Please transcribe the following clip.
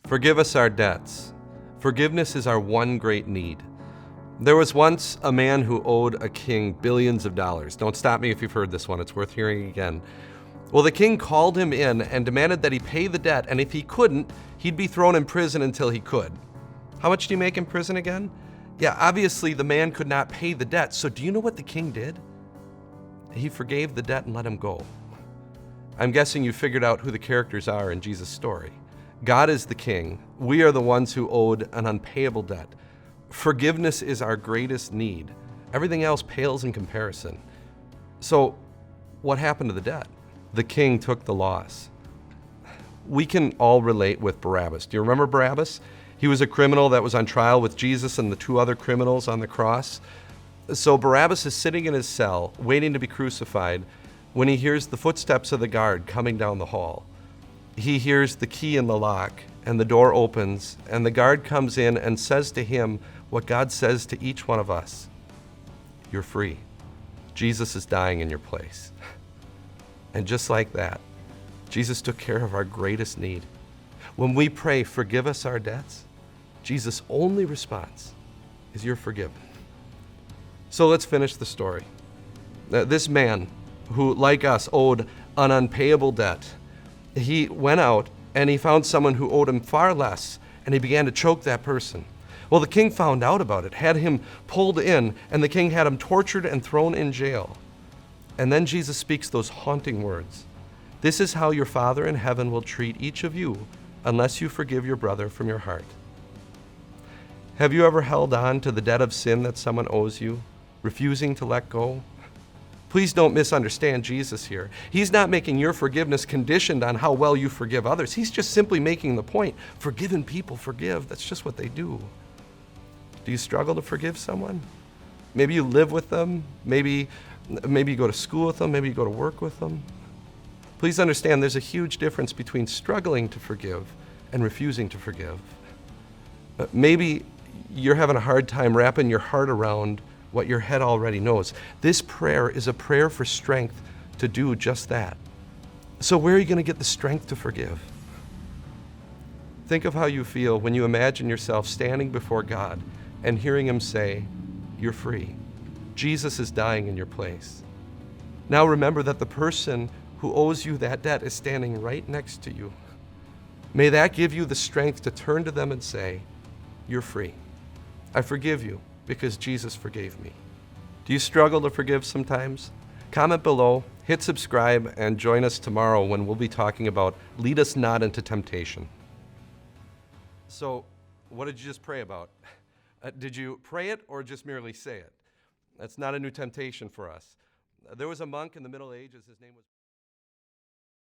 Forgive us our debts. Forgiveness is our one great need. There was once a man who owed a king billions of dollars. Don't stop me if you've heard this one. It's worth hearing again. Well, the king called him in and demanded that he pay the debt, and if he couldn't, he'd be thrown in prison until he could. How much do you make in prison again? Yeah, obviously the man could not pay the debt, so do you know what the king did? He forgave the debt and let him go. I'm guessing you figured out who the characters are in Jesus' story. God is the king. We are the ones who owed an unpayable debt. Forgiveness is our greatest need. Everything else pales in comparison. So, what happened to the debt? The king took the loss. We can all relate with Barabbas. Do you remember Barabbas? He was a criminal that was on trial with Jesus and the two other criminals on the cross. So Barabbas is sitting in his cell, waiting to be crucified, when he hears the footsteps of the guard coming down the hall. He hears the key in the lock, and the door opens, and the guard comes in and says to him what God says to each one of us: you're free. Jesus is dying in your place. And just like that, Jesus took care of our greatest need. When we pray, forgive us our debts, Jesus' only response is, you're forgiven. So let's finish the story. This man, who like us owed an unpayable debt, he went out and he found someone who owed him far less, and he began to choke that person. Well, the king found out about it, had him pulled in, and the king had him tortured and thrown in jail. And then Jesus speaks those haunting words: "This is how your Father in heaven will treat each of you unless you forgive your brother from your heart." Have you ever held on to the debt of sin that someone owes you, refusing to let go? Please don't misunderstand Jesus here. He's not making your forgiveness conditioned on how well you forgive others. He's just simply making the point: forgiven people forgive. That's just what they do. Do you struggle to forgive someone? Maybe you live with them. Maybe you go to school with them. Maybe you go to work with them. Please understand, there's a huge difference between struggling to forgive and refusing to forgive. Maybe you're having a hard time wrapping your heart around what your head already knows. This prayer is a prayer for strength to do just that. So where are you going to get the strength to forgive? Think of how you feel when you imagine yourself standing before God and hearing him say, you're free. Jesus is dying in your place. Now remember that the person who owes you that debt is standing right next to you. May that give you the strength to turn to them and say, you're free. I forgive you because Jesus forgave me. Do you struggle to forgive sometimes? Comment below, hit subscribe, and join us tomorrow when we'll be talking about lead us not into temptation. So, what did you just pray about? Did you pray it or just merely say it? That's not a new temptation for us. There was a monk in the Middle Ages, his name was